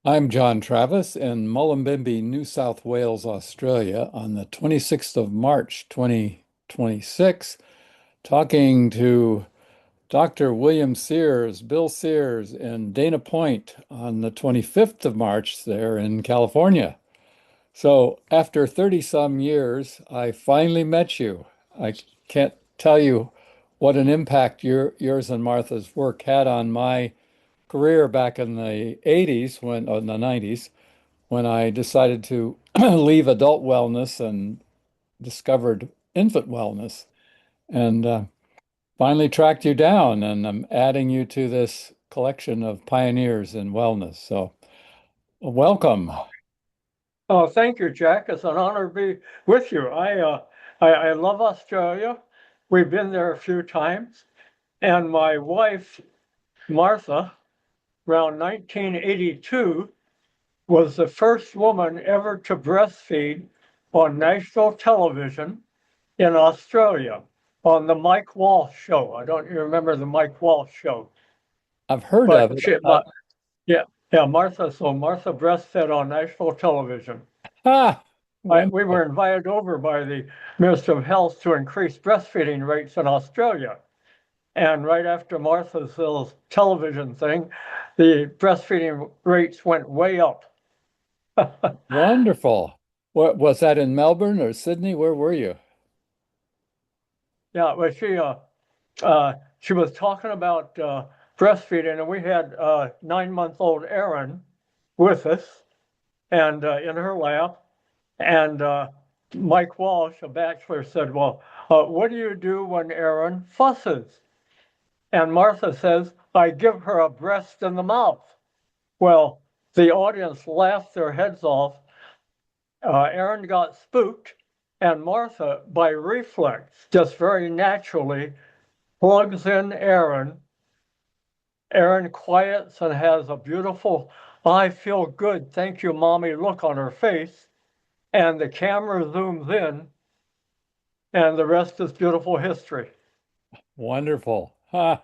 I'm John Travis in Mullumbimby, New South Wales, Australia, on the 26th of March, 2026, talking to Dr. William Sears, Bill Sears in Dana Point on the 25th of March there in California. So after 30 some years, I finally met you. I can't tell you what an impact yours and Martha's work had on my career back in the 80s or in the 90s when I decided to leave adult wellness and discovered infant wellness and finally tracked you down. And I'm adding you to this collection of pioneers in wellness. So, welcome. Oh, thank you, Jack. It's an honor to be with you. I love Australia. We've been there a few times, and my wife, Martha, around 1982, was the first woman ever to breastfeed on national television in Australia on the Mike Walsh show. I don't remember the Mike Walsh show, I've heard of but it. yeah, yeah, Martha. So Martha breastfed on national television. Ah, We were wonderful. invited over by the Minister of Health to increase breastfeeding rates in Australia. And right after Martha's little television thing, the breastfeeding rates went way up. Wonderful. What was that in Melbourne or Sydney? Where were you? Yeah, but she was talking about breastfeeding, and we had 9-month-old Erin with us and in her lap. And Mike Walsh, a bachelor, said, "Well, what do you do when Erin fusses?" And Martha says, "I give her a breast in the mouth." Well, the audience laughed their heads off. Erin got spooked, and Martha, by reflex, just very naturally, plugs in Erin. Erin quiets and has a beautiful, "I feel good, thank you, mommy" look on her face. And the camera zooms in, and the rest is beautiful history. Wonderful. Ha.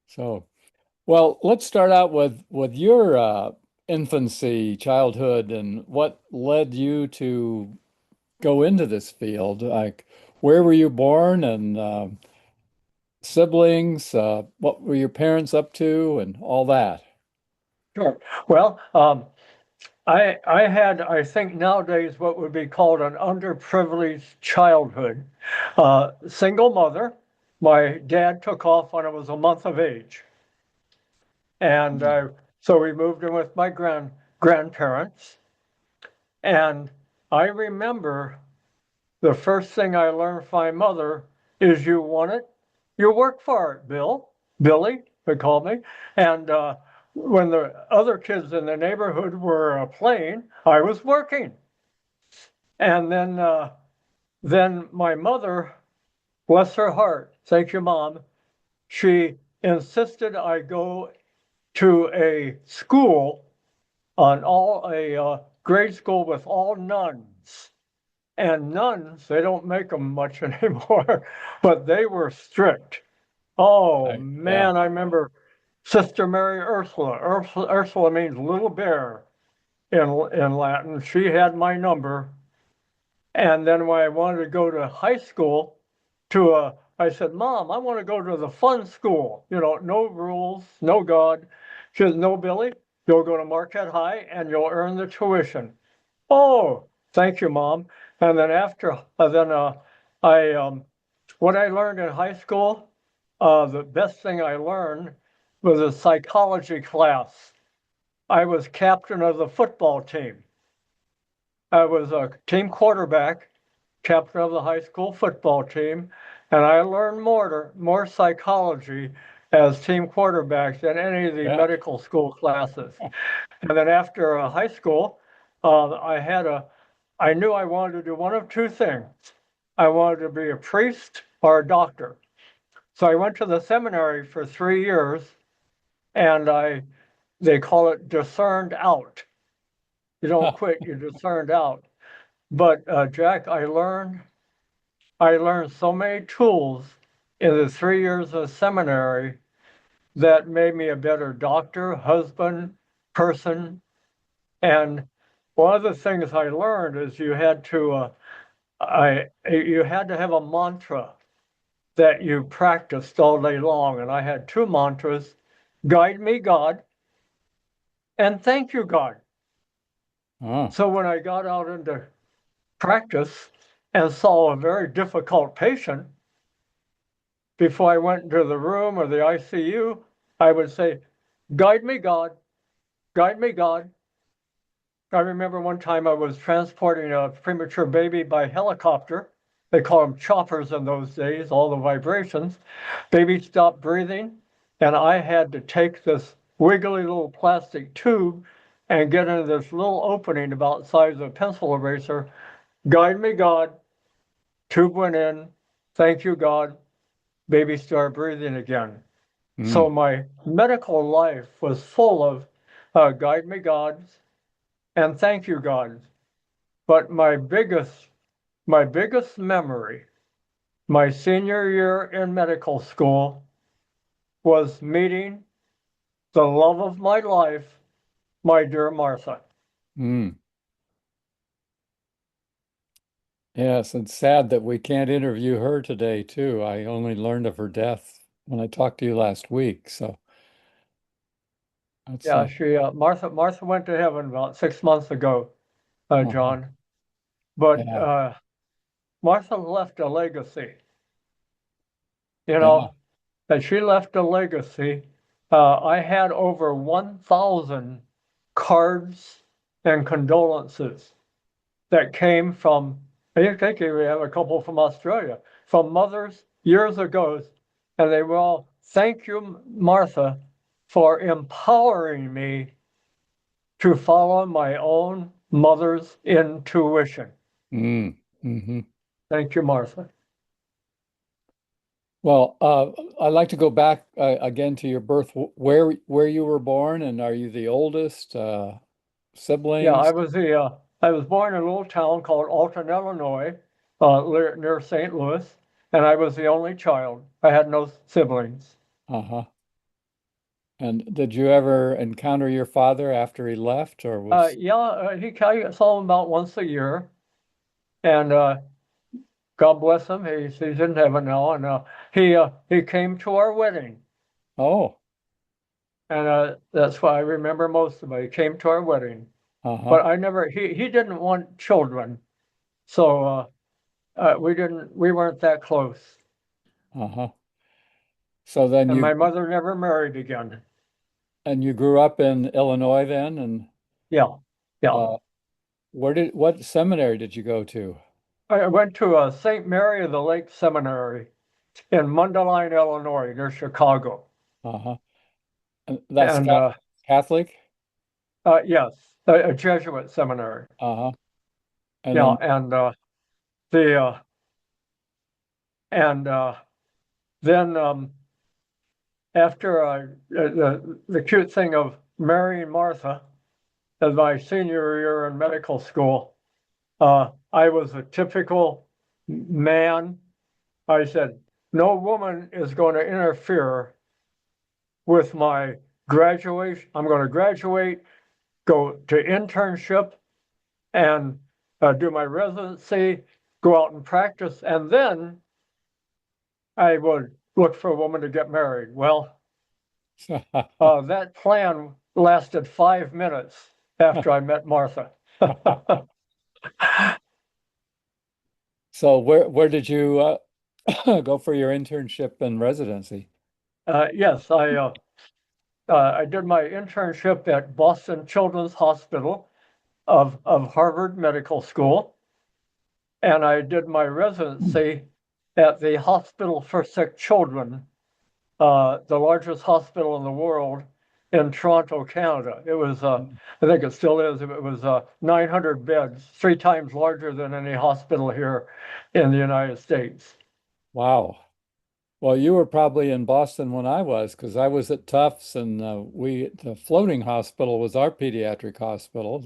So, well, let's start out with your infancy, childhood, and what led you to go into this field. Like, where were you born, and siblings? What were your parents up to, and all that? Sure. Well, I had, I think nowadays, what would be called an underprivileged childhood. Single mother. My dad took off when I was a month of age. And so we moved in with my grandparents. And I remember the first thing I learned from my mother is, "You want it, you work for it, Billy," they called me. And when the other kids in the neighborhood were playing, I was working. And then my mother, bless her heart, thank you, Mom, she insisted I go to a school on all a grade school with all nuns. And nuns, they don't make them much anymore, but they were strict. Oh Right. Yeah. man, I remember Sister Mary Ursula. Ursula means little bear in Latin. She had my number. And then when I wanted to go to high school, I said, "Mom, I want to go to the fun school. No rules, no God." She says, "No, Billy, you'll go to Marquette High and you'll earn the tuition." Oh, thank you, Mom. And then I what I learned in high school, the best thing I learned was a psychology class. I was captain of the football team. I was a team quarterback, captain of the high school football team, and I learned more psychology as team quarterback than any of the Yeah. medical school classes. And then after high school, I knew I wanted to do one of two things. I wanted to be a priest or a doctor. So I went to the seminary for 3 years, and they call it discerned out. You don't quit, you're discerned out. But Jack, I learned so many tools in the 3 years of seminary that made me a better doctor, husband, person. And one of the things I learned is you had to have a mantra that you practiced all day long. And I had two mantras: guide me, God, and thank you, God. Oh. So when I got out into practice and saw a very difficult patient, before I went into the room or the ICU, I would say, guide me, God, guide me, God. I remember one time I was transporting a premature baby by helicopter. They call them choppers in those days, all the vibrations. Baby stopped breathing, and I had to take this wiggly little plastic tube and get into this little opening about the size of a pencil eraser. Guide me, God. Tube went in. Thank you, God. Baby started breathing again. So Mm. my medical life was full of guide me, God, and thank you, God. But my biggest memory, my senior year in medical school, was meeting the love of my life, my dear Martha. Mm. Yes, it's sad that we can't interview her today, too. I only learned of her death when I talked to you last week. So that's Yeah, she Martha went to heaven about 6 months ago, uh-huh. John. But Yeah, Martha left a legacy. You yeah. know, that she left a legacy. I had over 1,000 cards and condolences that came from, I think we have a couple from Australia, from mothers years ago. And they were all, thank you, Martha, for empowering me to follow my own mother's intuition. Mm. Hmm. Thank you, Martha. Well, I'd like to go back again to your birth, where you were born, and are you the oldest Yeah, siblings? I was born in a little town called Alton, Illinois, near St. Louis, and I was the only child. I had no siblings. Uh-huh. And did you ever encounter your father after he left, or was? Yeah, I saw him about once a year, and God bless him. He's in heaven now, and he came to our wedding, Oh, and that's why I remember most of it. He came to our wedding, uh-huh, but I never. He didn't want children, so we weren't that close, uh-huh. So then and you my mother never married again. and you grew up in Illinois then, and Yeah, yeah. uh, what seminary did you go to? I went to St. Mary of the Lake Seminary in Mundelein, Illinois, near Chicago. Uh-huh. And that's And Catholic? yes, a Jesuit seminary. Uh-huh. And Yeah, then and the and then after the cute thing of marrying Martha as my senior year in medical school, I was a typical man. I said, no woman is going to interfere with my graduation. I'm going to graduate, go to internship, and do my residency, go out and practice, and then I would look for a woman to get married. Well, that plan lasted 5 minutes after I met Martha. so where did you go for your internship and residency? Yes, I did my internship at Boston Children's Hospital of Harvard Medical School, and I did my residency at the Hospital for Sick Children, the largest hospital in the world in Toronto, Canada. It was, I think it still is, it was 900 beds, 3 times larger than any hospital here in the United States. Wow. Well, you were probably in Boston when I was, because I was at Tufts, and the floating hospital was our pediatric hospital.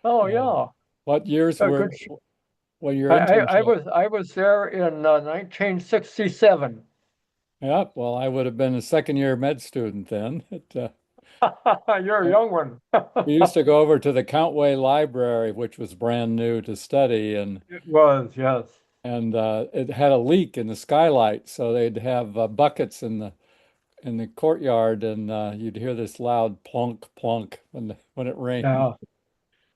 Oh Uh, yeah, what years a good. were your I internship? was there in 1967. Yeah, well, I would have been a second year med student then. You're a Uh, young one. We used to go over to the Countway Library, which was brand new to study, It was, yes. and it had a leak in the skylight, so they'd have buckets in the courtyard, and you'd hear this loud plunk plunk when it rained. Yeah.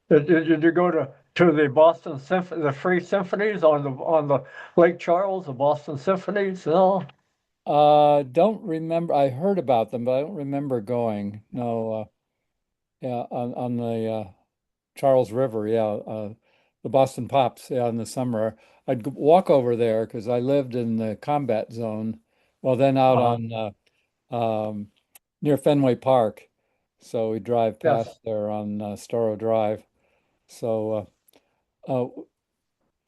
Did you go to the Boston Symphony, the free symphonies on the Lake Charles, the Boston Symphonies? No. Don't remember. I heard about them, but I don't remember going. No, yeah, on the Charles River, yeah, the Boston Pops, yeah, in the summer. I'd walk over there because I lived in the combat zone. Well, then out Uh, on near Fenway Park, so we drive yes. past there on Storrow Drive. So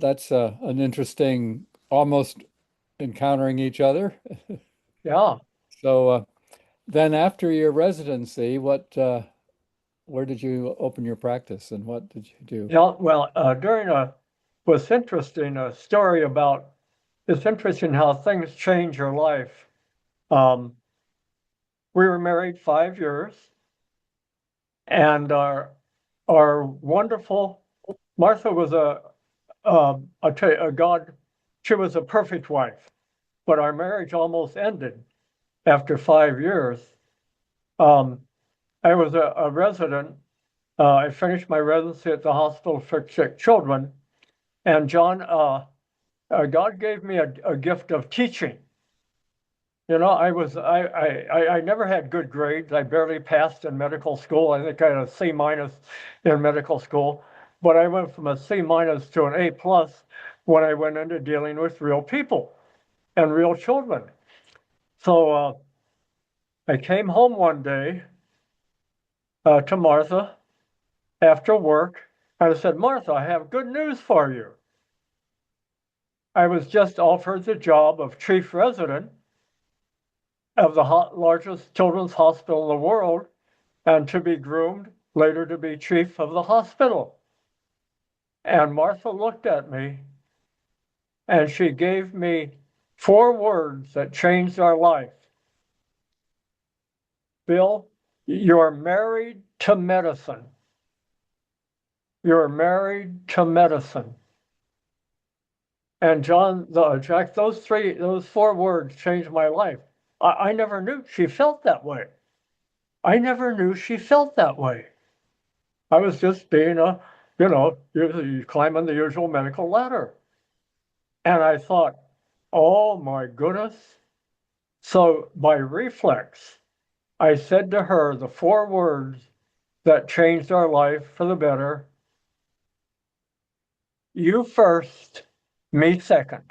that's an interesting, almost encountering each other. Yeah. So then after your residency, where did you open your practice and what did you do? Yeah. Well, during was interesting, a story about, it's interesting how things change your life. Um, we were married 5 years, and our wonderful Martha was I tell you, a God, she was a perfect wife, but our marriage almost ended after 5 years. Um, I was a resident. I finished my residency at the Hospital for Sick Children, and John, God gave me a gift of teaching. You know, I never had good grades. I barely passed in medical school. I think I had a C minus in medical school, but I went from a C minus to an A plus when I went into dealing with real people and real children. So I came home one day to Martha after work, and I said, Martha, I have good news for you. I was just offered the job of chief resident of the largest children's hospital in the world, and to be groomed later to be chief of the hospital. And Martha looked at me and she gave me 4 words that changed our life. Bill, you're married to medicine. You're married to medicine. And John, Jack, those 4 words changed my life. I never knew she felt that way. I never knew she felt that way. I was just being you climbing the usual medical ladder. And I thought, oh my goodness. So by reflex, I said to her the 4 words that changed our life for the better: you first, me second.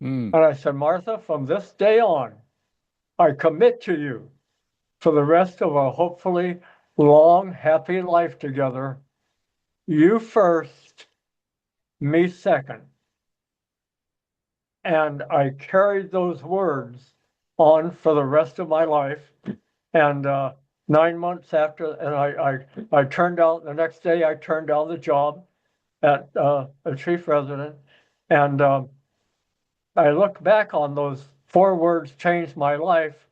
Hmm. And I said, Martha, from this day on, I commit to you for the rest of a hopefully long, happy life together. You first, me second. And I carried those words on for the rest of my life. And 9 months after, and I turned out the next day. I turned down the job at a chief resident, and I look back on those 4 words changed my life,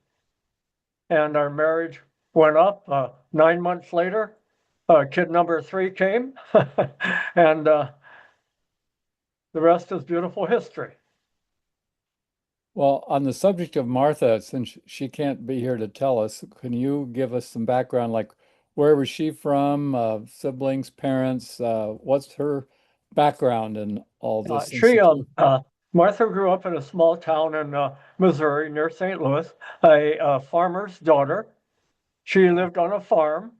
and our marriage went up. 9 months later, kid number 3 came, and the rest is beautiful history. Well, on the subject of Martha, since she can't be here to tell us, can you give us some background, like where was she from, siblings, parents, what's her background in all this She institute? Martha grew up in a small town in Missouri near St. Louis, a farmer's daughter. She lived on a farm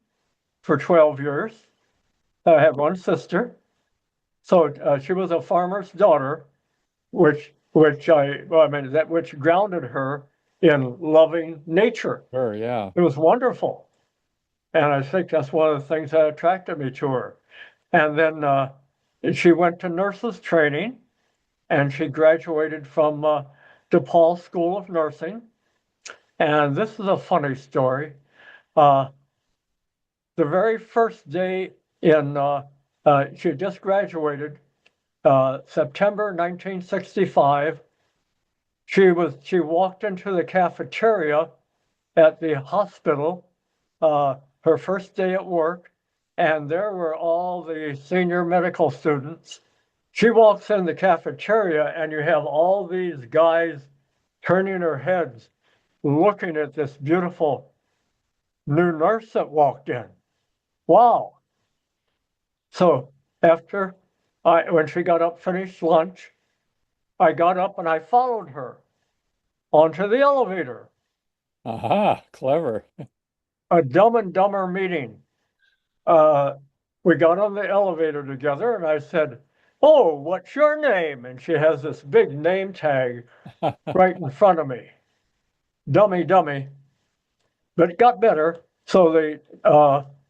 for 12 years. I had one sister. So she was a farmer's daughter, which grounded her in loving nature. Sure, yeah. It was wonderful. And I think that's one of the things that attracted me to her. And then she went to nurses training, and she graduated from DePaul School of Nursing. And this is a funny story. Uh, the very first day she had just graduated, September 1965. She walked into the cafeteria at the hospital her first day at work, and there were all the senior medical students. She walks in the cafeteria, and you have all these guys turning their heads, looking at this beautiful new nurse that walked in. Wow. So after when she got up, finished lunch, I got up and I followed her onto the elevator. Aha, clever. A Dumb and Dumber meeting. Uh, we got on the elevator together and I said, "Oh, what's your name?" And she has this big name tag right in front of me. Dummy, dummy. But it got better. So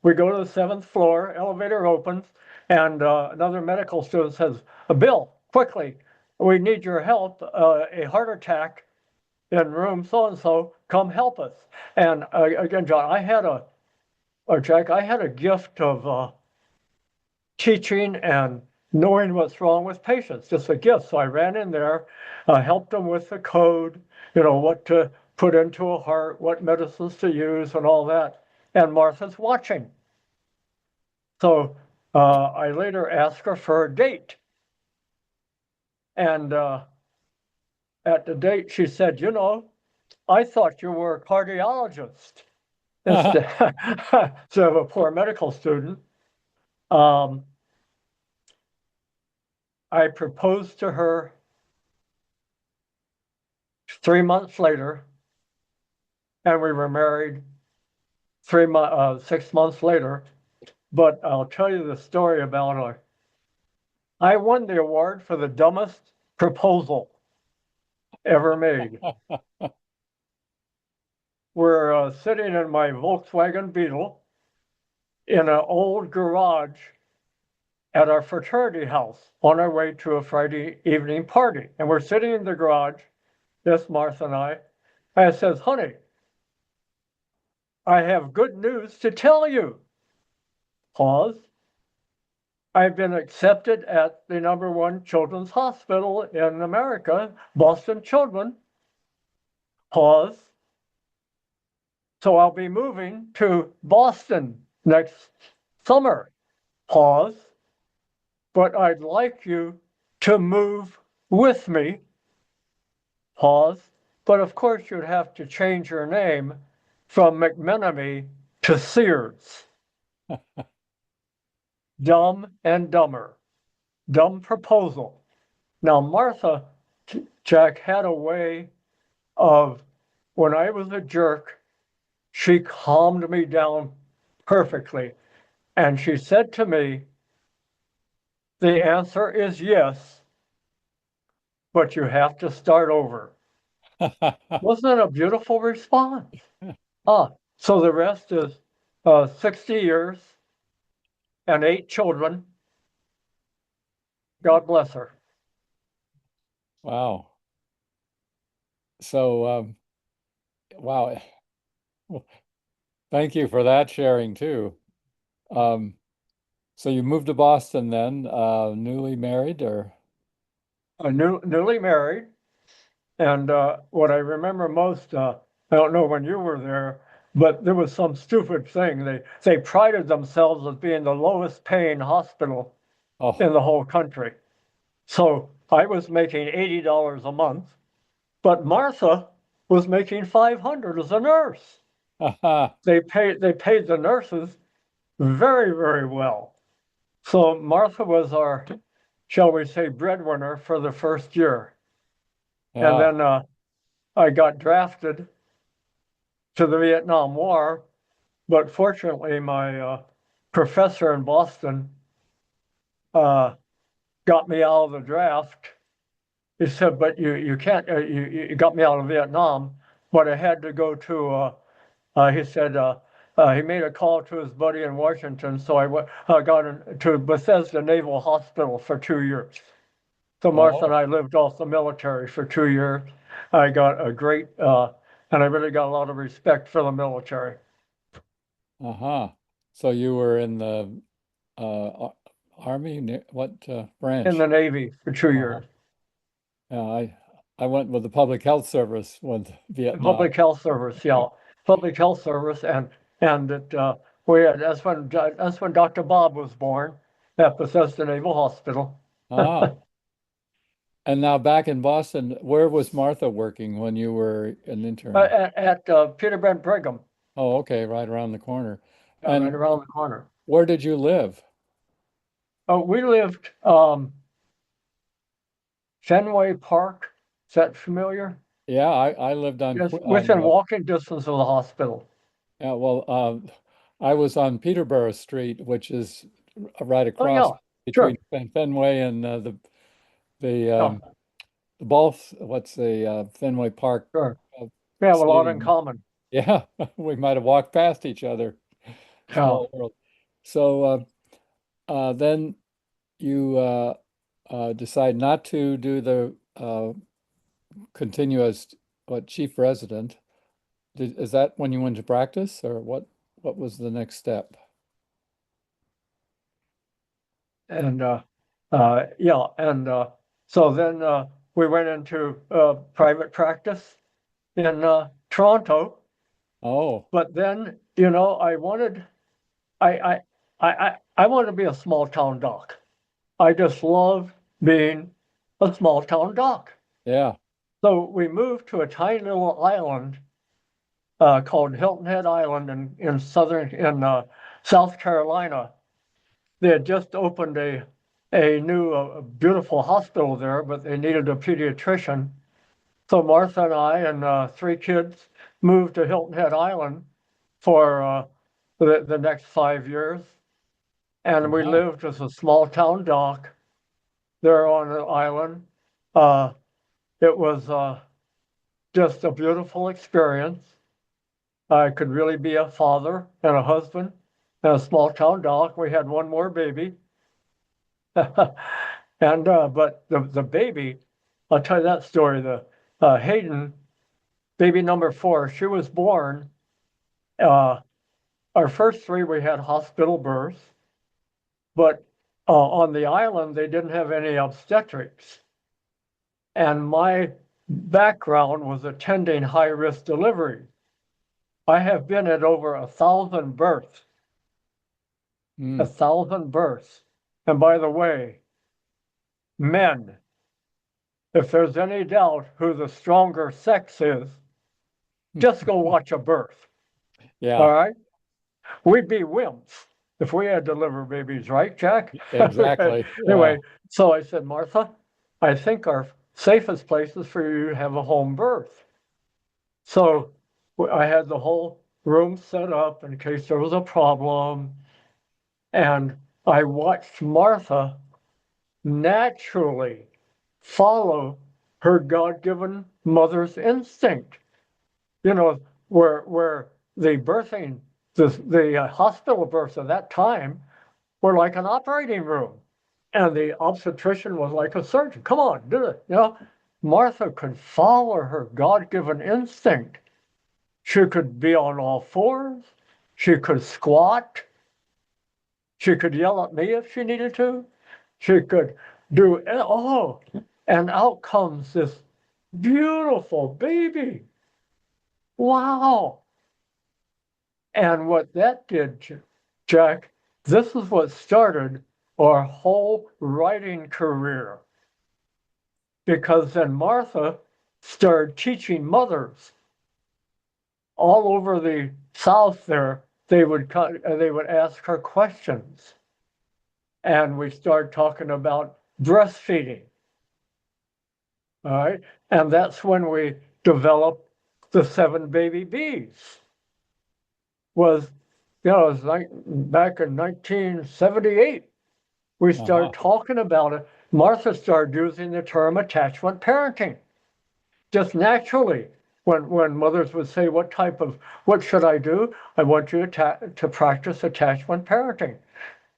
we go to the seventh floor, elevator opens, and another medical student says, "Bill, quickly, we need your help. A heart attack in room so and so. Come help us." And again, John, Jack, I had a gift of teaching and knowing what's wrong with patients, just a gift. So I ran in there, helped them with the code, what to put into a heart, what medicines to use, and all that. And Martha's watching. So I later asked her for a date. And at the date, she said, "I thought you were a cardiologist instead, instead of a poor medical student." Um, I proposed to her 3 months later, and we were married 6 months later. But I'll tell you the story about her. I won the award for the dumbest proposal ever made. We're sitting in my Volkswagen Beetle in an old garage at our fraternity house on our way to a Friday evening party. And we're sitting in the garage, this Martha and I. I says, "Honey, I have good news to tell you." Pause. "I've been accepted at the #1 children's hospital in America, Boston Children." Pause. "So I'll be moving to Boston next summer." Pause. "But I'd like you to move with me." Pause. "But of course you'd have to change your name from McMenemy to Sears." Dumb and Dumber. Dumb proposal. Now, Martha, Jack, had a way of, when I was a jerk, she calmed me down perfectly. And she said to me, "The answer is yes, but you have to start over." Wasn't it a beautiful response? So the rest is 60 years and 8 children. God bless her. Wow. So, wow. Well, thank you for that sharing too. Um, so you moved to Boston then, newly married or? Newly married. And what I remember most, I don't know when you were there, but there was some stupid thing. They prided themselves as being the lowest paying hospital Oh, in the whole country. So I was making $80 a month, but Martha was making 500 as a nurse. haha. They paid the nurses very, very well. So Martha was our, shall we say, breadwinner for the first year. And Yeah. then I got drafted to the Vietnam War, but fortunately, my professor in Boston uh, got me out of the draft. He said, "But you can't, you got me out of Vietnam, but I had to go to," he said, he made a call to his buddy in Washington, so I got to Bethesda Naval Hospital for 2 years. So Martha and Oh, I lived off the military for 2 years. I got a great, and I really got a lot of respect for the military. uh-huh. So you were in the Army? What In the branch? Navy for two Uh-huh. years. Yeah, I went with the public health service with Vietnam. Public health service, yeah. Public health service. And and that's when Dr. Bob was born at Bethesda Naval Hospital. Ah, and now back in Boston, where was Martha working when you were an intern? At Peter Brent Brigham, Oh, okay, right around the corner. right And around the corner. where did you live? We lived Fenway Park. Is that familiar? Yeah, I lived on Just within walking distance of the hospital. yeah, well, I was on Peterborough Street, which is right Oh across yeah, between sure. Fenway and the Yeah, the ball. What's the Fenway Park sure. We have a lot in Stadium? common. Yeah, we might have walked past each other. Yeah. Small world. So then you decide not to do the continuous what chief resident. Is that when you went to practice, or what? What was the next step? And yeah, and so then we went into private practice in Toronto. Oh, But then, I I I wanted to be a small town doc. I just love being a small town doc. yeah. So we moved to a tiny little island called Hilton Head Island in South Carolina. They had just opened a new beautiful hospital there, but they needed a pediatrician. So Martha and I and three kids moved to Hilton Head Island for the next 5 years, and we Uh-huh. lived as a small town doc there on the island. Uh, it was just a beautiful experience. I could really be a father and a husband and a small town doc. We had one more baby. And but the baby, I'll tell you that story. The Hayden, baby number 4, she was born. Uh, our first three we had hospital births, but on the island they didn't have any obstetrics, and my background was attending high risk delivery. I have been at over 1,000 births, a Mm. thousand births. And by the way, men, if there's any doubt who the stronger sex is, just go watch a birth. All Yeah, right. We'd be wimps if we had to deliver babies, right, Jack? exactly. Yeah. Anyway, so I said, Martha, I think our safest place is for you to have a home birth. So I had the whole room set up in case there was a problem. And I watched Martha naturally follow her God-given mother's instinct. You know, where the birthing, the hospital births of that time were like an operating room, and the obstetrician was like a surgeon. Come on, do it. Martha could follow her God-given instinct. She could be on all fours. She could squat. She could yell at me if she needed to. She could do, oh, and out comes this beautiful baby. Wow. And what that did, Jack, this is what started our whole writing career. Because then Martha started teaching mothers all over the South there. They would ask her questions. And we started talking about breastfeeding. All right. And that's when we developed the 7 baby Bs. Was, it was like back in 1978. We Uh-huh. started talking about it. Martha started using the term attachment parenting just naturally. When mothers would say, what should I do? I want you to practice attachment parenting.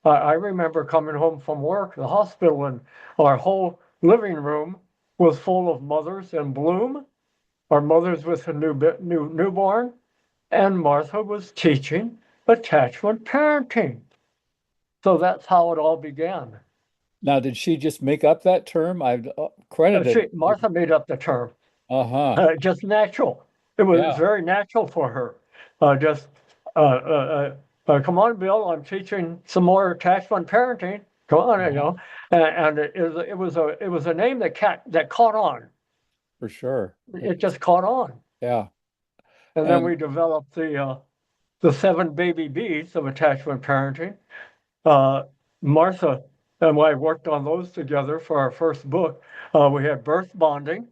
I remember coming home from work, the hospital, and our whole living room was full of mothers in bloom, or mothers with a newborn, and Martha was teaching attachment parenting. So that's how it all began. Now, did she just make up that term? I've credited you. Martha made up the term, Uh-huh. just natural. It was Yeah. very natural for her. Just come on, Bill, I'm teaching some more attachment parenting. Come on, Uh-huh. and it was a name that caught on. For sure. It just caught on. Yeah. And then we And developed the seven baby B's of attachment parenting. Uh, Martha and I worked on those together for our first book. We had birth bonding,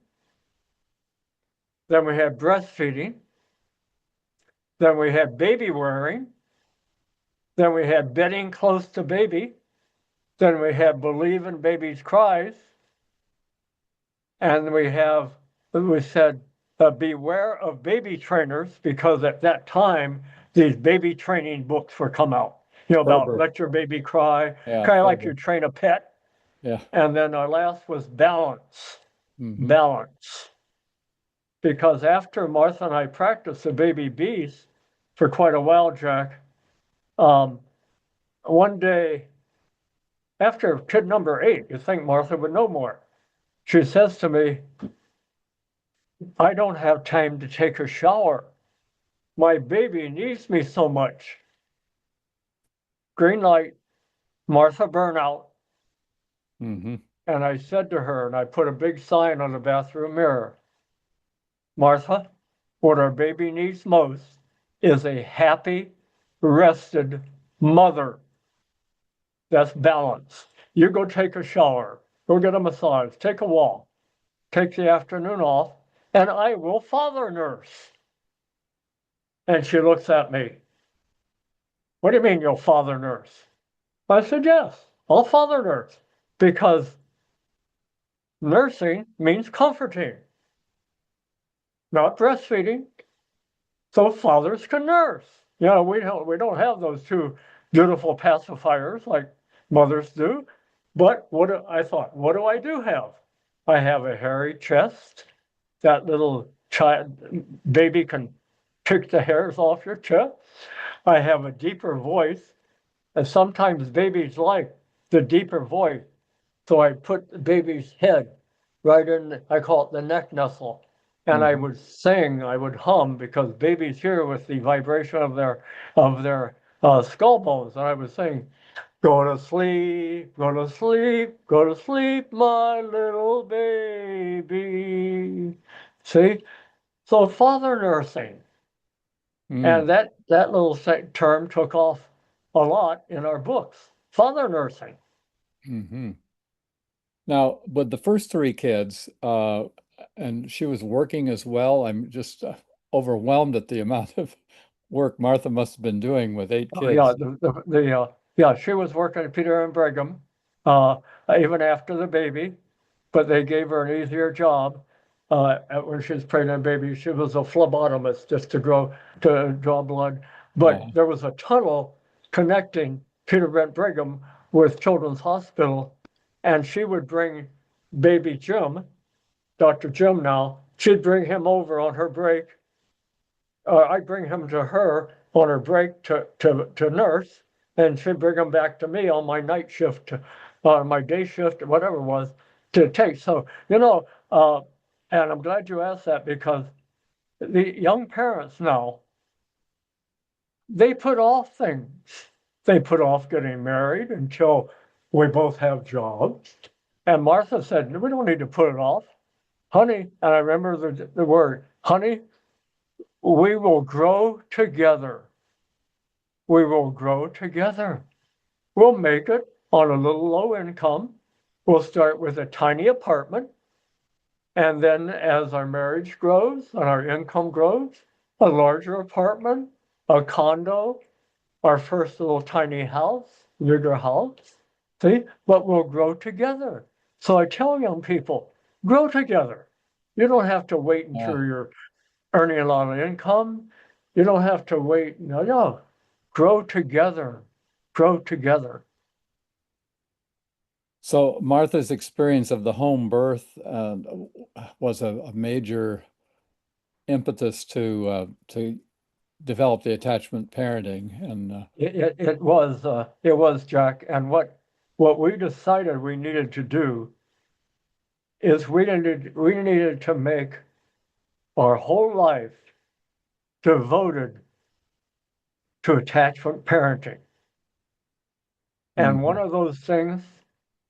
then we had breastfeeding, then we had baby wearing, then we had bedding close to baby, then we had believe in baby's cries, and we said beware of baby trainers, because at that time these baby training books were come out. About Ferber. let your baby cry, Yeah, kind of like you Ferber. train a pet. Yeah. And then our last was balance, Hmm. balance. Because after Martha and I practiced the baby bees for quite a while, Jack, um, one day after kid number 8, you think Martha would know more. She says to me, I don't have time to take a shower. My baby needs me so much. Green light, Martha burnout. Hmm. And I said to her, and I put a big sign on the bathroom mirror, Martha, what our baby needs most is a happy, rested mother that's balanced. You go take a shower, go get a massage, take a walk, take the afternoon off, and I will father nurse. And she looks at me, what do you mean you'll father nurse? I said, yes, I'll father nurse, because nursing means comforting, not breastfeeding. So fathers can nurse. We don't have those two beautiful pacifiers like mothers do. But I thought, what do I do have? I have a hairy chest. That little child baby can pick the hairs off your chest. I have a deeper voice, and sometimes babies like the deeper voice. So I put the baby's head right in, I call it the neck nestle. And I Hmm. would sing, I would hum, because babies hear with the vibration of their skull bones. And I would sing, go to sleep, go to sleep, go to sleep, my little baby. See? So father nursing. Mm. And that little term took off a lot in our books. Father nursing. Hmm. Now, with the first three kids, and she was working as well, I'm just overwhelmed at the amount of work Martha must have been doing with eight Oh, yeah, kids. yeah, she was working at Peter and Brigham, uh, even after the baby, but they gave her an easier job. When she was pregnant baby, she was a phlebotomist just to draw blood. But Uh, there was a tunnel connecting Peter Brent Brigham with Children's Hospital, and she would bring baby Jim, Dr. Jim now, she'd bring him over on her break. I'd bring him to her on her break to nurse, and she'd bring him back to me on my night shift, my day shift, whatever it was, to take. So, and I'm glad you asked that, because the young parents now, they put off things. They put off getting married until we both have jobs. And Martha said, we don't need to put it off. Honey, and I remember the word, honey, we will grow together. We will grow together. We'll make it on a little low income. We'll start with a tiny apartment. And then as our marriage grows and our income grows, a larger apartment, a condo, our first little tiny house, bigger house. See, but we'll grow together. So I tell young people, grow together. You don't have to wait uh, until you're earning a lot of income. You don't have to wait. No, grow together, grow together. so Martha's experience of the home birth was a major impetus to develop the attachment parenting, and It was, Jack. And what we decided we needed to do is we needed to make our whole life devoted to attachment parenting. And one Mhm. of those things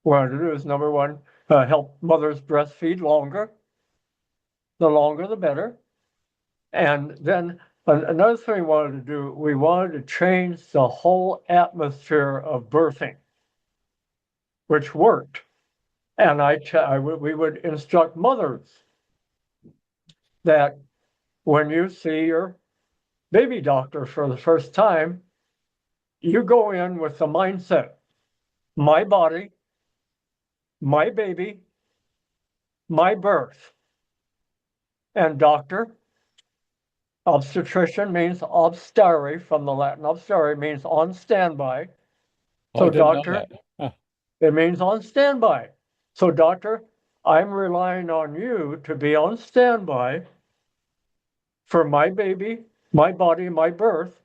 we want to do is number one, help mothers breastfeed longer. The longer, the better. And then another thing we wanted to do, we wanted to change the whole atmosphere of birthing, which worked. And we would instruct mothers that when you see your baby doctor for the first time, you go in with the mindset, my body, my baby, my birth. And doctor, obstetrician means obstare from the Latin obstare means on standby. Oh, I So didn't know doctor, that. Huh. it means on standby. So doctor, I'm relying on you to be on standby for my baby, my body, my birth.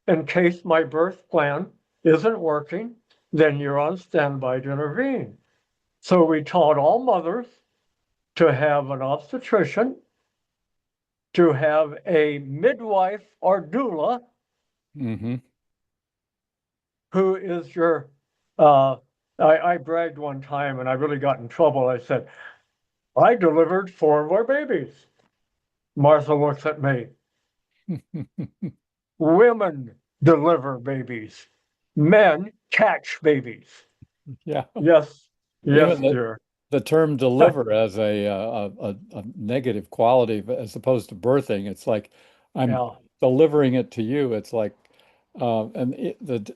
In case my birth plan isn't working, then you're on standby to intervene. So we taught all mothers to have an obstetrician, to have a midwife or doula Hmm. who is your, uh, I bragged one time and I really got in trouble. I said, I delivered 4 of our babies. Martha looks at me. Women deliver babies. Men catch babies. Yeah. Yes, Even yes, dear. the term deliver as a negative quality as opposed to birthing, it's like I'm Yeah, delivering it to you. It's like the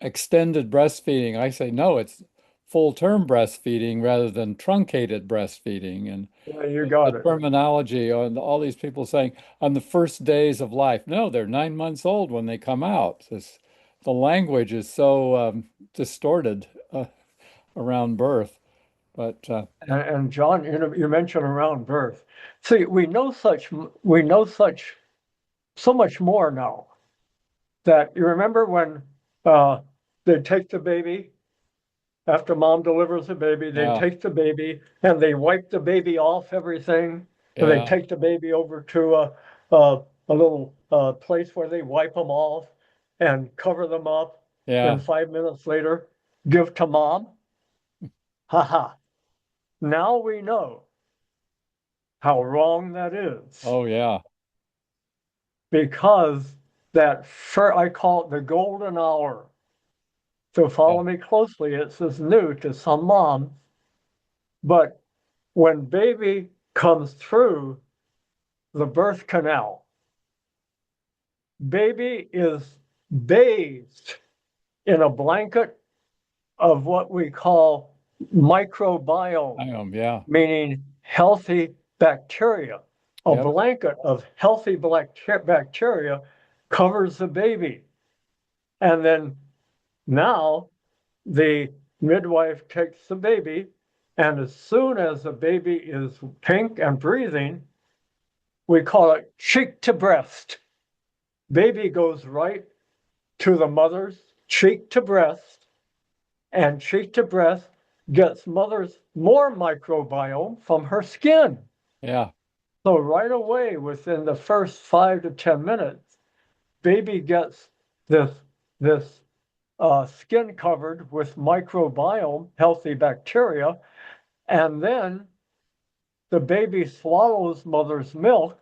extended breastfeeding. I say no, it's full term breastfeeding rather than truncated breastfeeding. And yeah, you the got it. terminology on all these people saying on the first days of life. No, they're 9 months old when they come out. The language is so distorted around birth. But And John, you mentioned around birth. See, we know so much more now that you remember when uh, they take the baby after mom delivers the baby, they yeah, take the baby and they wipe the baby off everything, and they yeah, take the baby over to a little place where they wipe them off and cover them up. yeah. And 5 minutes later, give to mom. Ha ha. Now we know how wrong that is Oh, yeah. because I call it the golden hour. So Yeah, follow me closely. It's new to some moms, but when baby comes through the birth canal, baby is bathed in a blanket of what we call I microbiome, am. Yeah. meaning healthy bacteria. A Yep. blanket of healthy bacteria covers the baby. And then now the midwife takes the baby, and as soon as the baby is pink and breathing, we call it cheek to breast. Baby goes right to the mother's cheek to breast, and cheek to breast gets mother's more microbiome from her skin. Yeah. So right away, within the first 5 to 10 minutes, baby gets this this skin covered with microbiome, healthy bacteria, and then the baby swallows mother's milk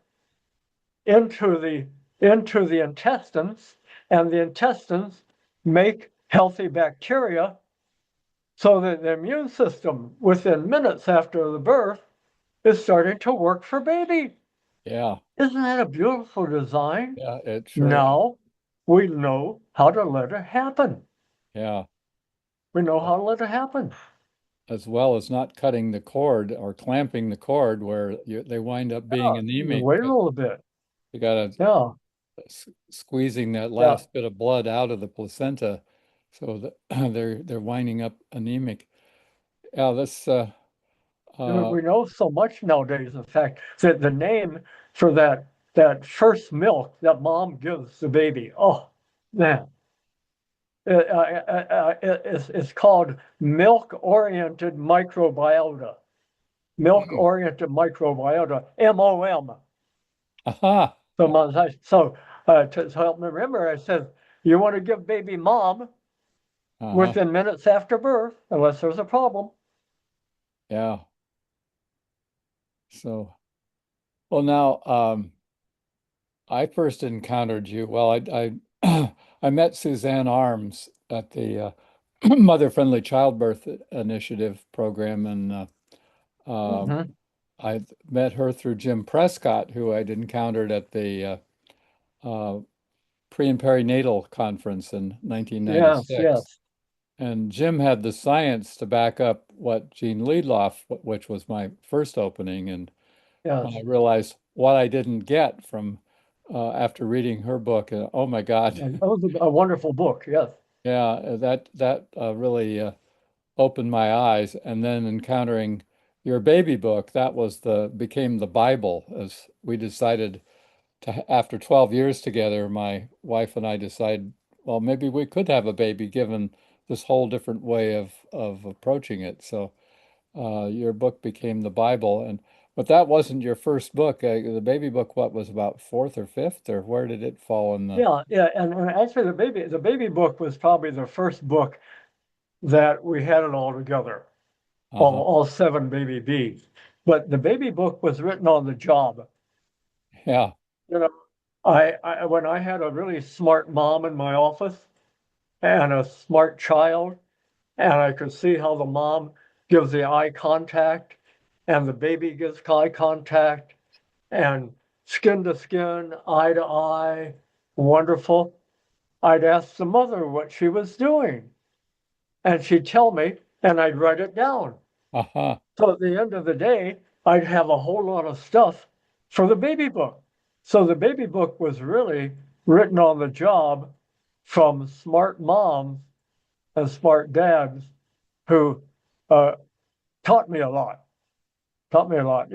into the intestines, and the intestines make healthy bacteria so that the immune system within minutes after the birth is starting to work for baby. Yeah. Isn't that a beautiful design? Yeah. It sure is. Now we know how to let it happen. Yeah. We know how to let it happen. As well as not cutting the cord or clamping the cord where they wind up being Yeah, anemic wait a because little bit. you got to Yeah, squeezing that yeah. last bit of blood out of the placenta, so that they're winding up anemic. Yeah, that's uh, We know so much nowadays. In fact, that the name for that first milk that mom gives the baby. Oh man, it's called milk-oriented microbiota. Milk-oriented microbiota. MOM. aha. So to help me remember. I said, you want to give baby mom Uh-huh. within minutes after birth, unless there's a problem. Yeah. So, well, now, I first encountered you. Well, I met Suzanne Arms at the Mother Friendly Childbirth Initiative program, and Hmm. I met her through Jim Prescott, who I'd encountered at the uh, pre and perinatal conference in Yes, 1996. yes, And Jim had the science to back up what Jean Liedloff, which was my first opening. And when I yes. realized what I didn't get from after reading her book, oh my God, And that was a wonderful book. Yes, yeah, that really opened my eyes. And then encountering your baby book, that was the became the Bible as we decided to, after 12 years together, my wife and I decided, well, maybe we could have a baby given this whole different way of approaching it. So your book became the Bible, and but that wasn't your first book. The baby book, what was about fourth or fifth, or where did it fall in the? yeah, yeah. And actually, the baby book was probably the first book that we had it all together, Uh-huh. all seven baby bees. But the baby book was written on the job. Yeah. You know, when I had a really smart mom in my office and a smart child, and I could see how the mom gives the eye contact and the baby gives eye contact and skin to skin, eye to eye, wonderful. I'd ask the mother what she was doing, and she'd tell me, and I'd write it down. Uh-huh. So at the end of the day, I'd have a whole lot of stuff for the baby book. So the baby book was really written on the job from smart moms and smart dads who uh, taught me a lot. Taught me a lot.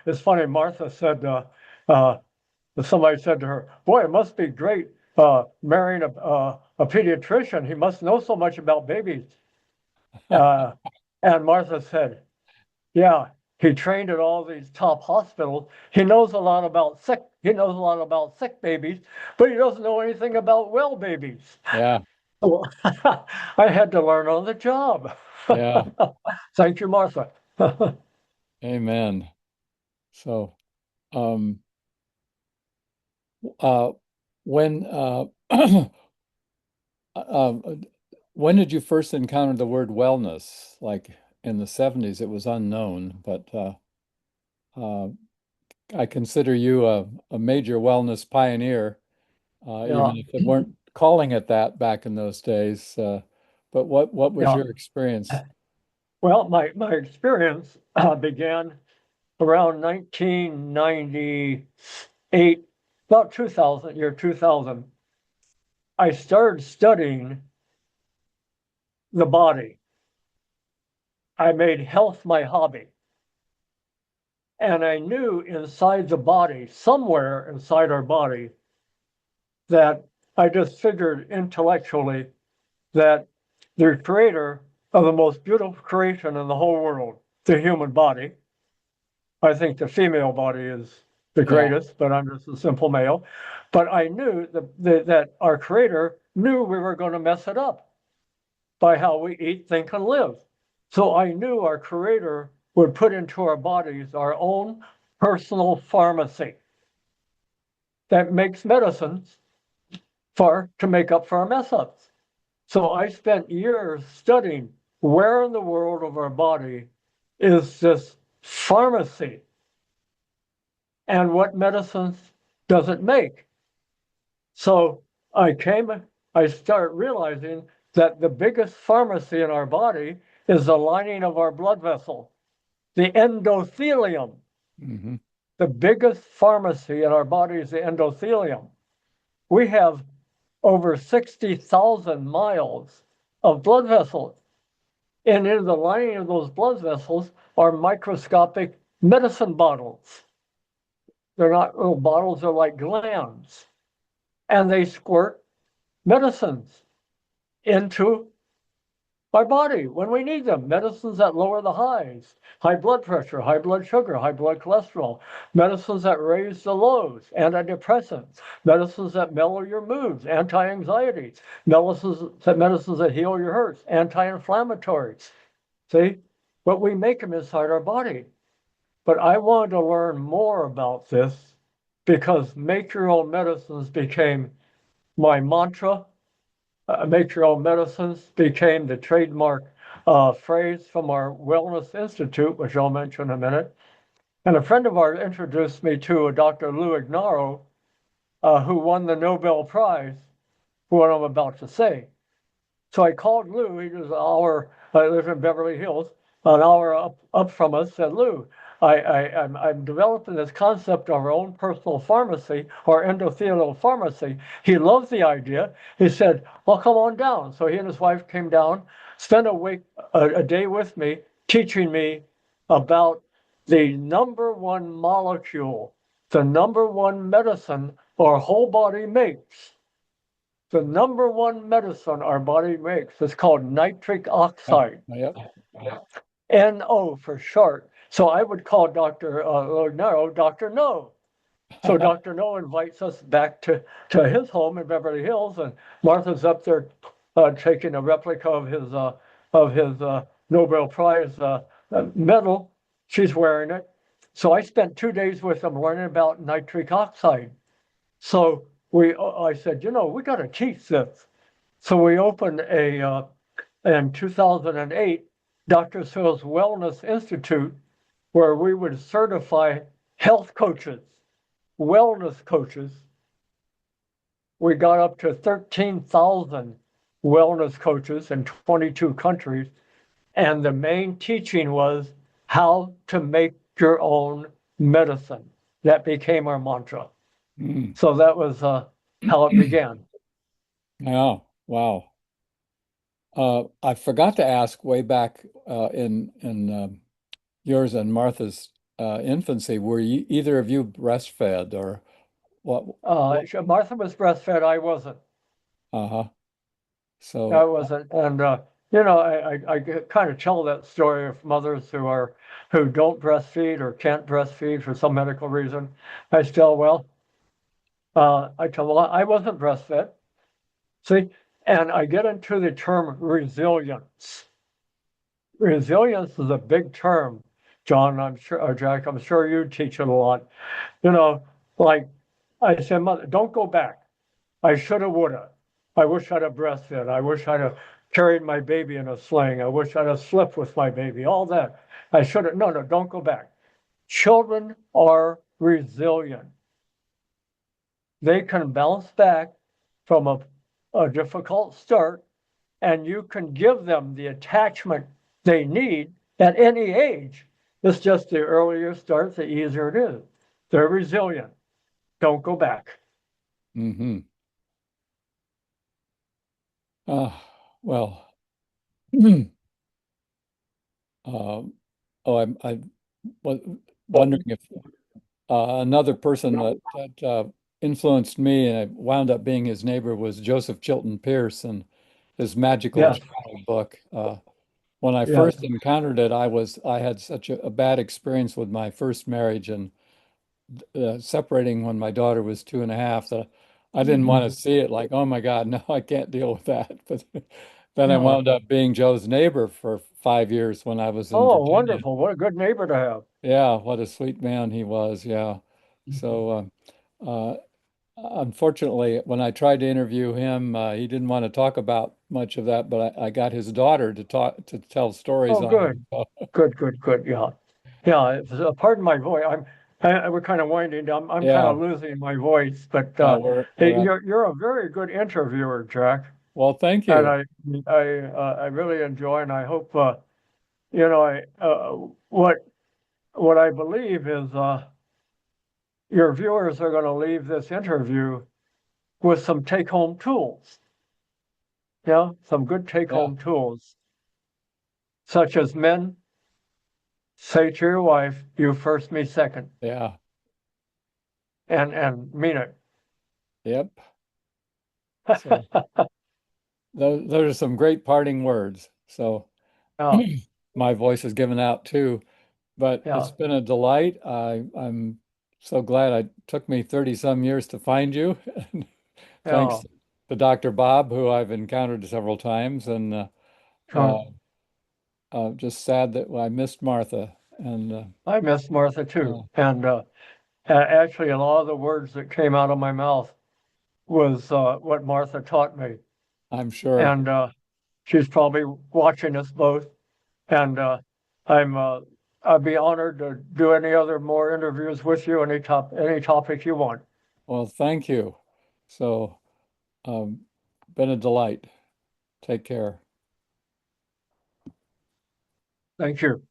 It's funny. Martha said, uh, somebody said to her, "Boy, it must be great marrying a pediatrician. He must know so much about babies." Uh, and Martha said, "Yeah, he trained at all these top hospitals. He knows a lot about sick. He knows a lot about sick babies, but he doesn't know anything about well babies." Yeah. Well, I had to learn on the job. Yeah. Thank you, Martha. Amen. So, um, uh, when um, when did you first encounter the word wellness? Like in the 70s, it was unknown, but uh, I consider you a major wellness pioneer, Yeah, even if they weren't calling it that back in those days. But what was yeah. your experience? Well, my experience began around 1998, about 2000, year 2000. I started studying the body. I made health my hobby. And I knew inside the body, somewhere inside our body, that I just figured intellectually that the creator of the most beautiful creation in the whole world, the human body, I think the female body is the Yeah, greatest, but I'm just a simple male. But I knew that our creator knew we were going to mess it up by how we eat, think, and live. So I knew our creator would put into our bodies our own personal pharmacy that makes medicines to make up for our mess ups. So I spent years studying where in the world of our body is this pharmacy and what medicines does it make. So I start realizing that the biggest pharmacy in our body is the lining of our blood vessel, the endothelium. hmm, The biggest pharmacy in our body is the endothelium. We have over 60,000 miles of blood vessels. And in the lining of those blood vessels are microscopic medicine bottles. They're not little bottles, they're like glands. And they squirt medicines into Our body when we need them. Medicines that lower the highs, high blood pressure, high blood sugar, high blood cholesterol. Medicines that raise the lows, antidepressants. Medicines that mellow your moods, anti-anxiety. Medicines that heal your hurts, anti-inflammatories. See, but we make them inside our body. But I wanted to learn more about this because make your own medicines became my mantra. Make your own medicines became the trademark phrase from our Wellness Institute, which I'll mention in a minute. And a friend of ours introduced me to a Dr. Lou Ignarro, who won the Nobel Prize for what I'm about to say. So I called Lou. He was an hour. I live in Beverly Hills, an hour up from us. Said Lou, I'm developing this concept of our own personal pharmacy or endothelial pharmacy. He loved the idea. He said, "Well, come on down." So he and his wife came down, spent a day with me, teaching me about the number one molecule, the number one medicine our whole body makes. The number one medicine our body makes is called nitric Yeah. oxide, Yep. NO for short. So I would call Dr. No, Dr. No. So Dr. No invites us back to his home in Beverly Hills, and Martha's up there taking a replica of his Nobel Prize medal. She's wearing it. So I spent 2 days with him learning about nitric oxide. So I said, we got to teach this. So we opened in 2008, Dr. Sears Wellness Institute, where we would certify health coaches, wellness coaches. We got up to 13,000 wellness coaches in 22 countries. And the main teaching was how to make your own medicine. That became our mantra. Mm. So that was how it began. Yeah. Wow. I forgot to ask way back in yours and Martha's infancy, were you either of you breastfed or what? What? Martha was breastfed. I wasn't. Uh-huh. I So, wasn't. And I kind of tell that story of mothers who don't breastfeed or can't breastfeed for some medical reason. I still I tell them I wasn't breastfed. See, and I get into the term resilience. Resilience is a big term, John. I'm sure, or Jack. I'm sure you teach it a lot. You know, like I said, mother, don't go back. I shoulda, woulda. I wish I'd have breastfed. I wish I'd have carried my baby in a sling. I wish I'd have slept with my baby. All that. I should have. No, no, don't go back. Children are resilient. They can bounce back from a difficult start, and you can give them the attachment they need at any age. It's just the earlier start, the easier it is. They're resilient. Don't go back. hmm uh, well, um, oh, I was wondering if another person that influenced me and I wound up being his neighbor was Joseph Chilton Pierce and his Magical Yes, Child book. When I yes. first encountered it, I had such a bad experience with my first marriage and separating when my daughter was 2.5 that I didn't want to see it like, oh my God, no, I can't deal with that. But then I Yeah. wound up being Joe's neighbor for 5 years when I was in Oh, Virginia. wonderful. What a good neighbor to have. Yeah, what a sweet man he was. Yeah. So, unfortunately, when I tried to interview him, he didn't want to talk about much of that, but I got his daughter to tell stories Oh, on it. good. Good, good, good. Yeah. Yeah. Pardon my voice. We're kind of winding down. I'm kind of Yeah, losing my voice, but we're at. you're a very good interviewer, Jack. Well, thank And you. I really enjoy, and I hope, I what I believe is your viewers are going to leave this interview with some take-home tools. Yeah, some good Yeah, take-home tools, such as men, say to your wife, "You first, me second," yeah, and mean it. yep. So those are some great parting words. So Yeah, my voice is given out too. But it's yeah, been a delight. I'm so glad it took me 30 some years to find you. yeah. Thanks to Dr. Bob, who I've encountered several times, and uh, Sure. just sad that I missed Martha. And I miss Martha uh, too. And actually, a lot of the words that came out of my mouth was what Martha taught me. I'm sure. And she's probably watching us both. And I'm I'd be honored to do any other more interviews with you, any topic you want. Well, thank you. So, um, been a delight. Take care. Thank you.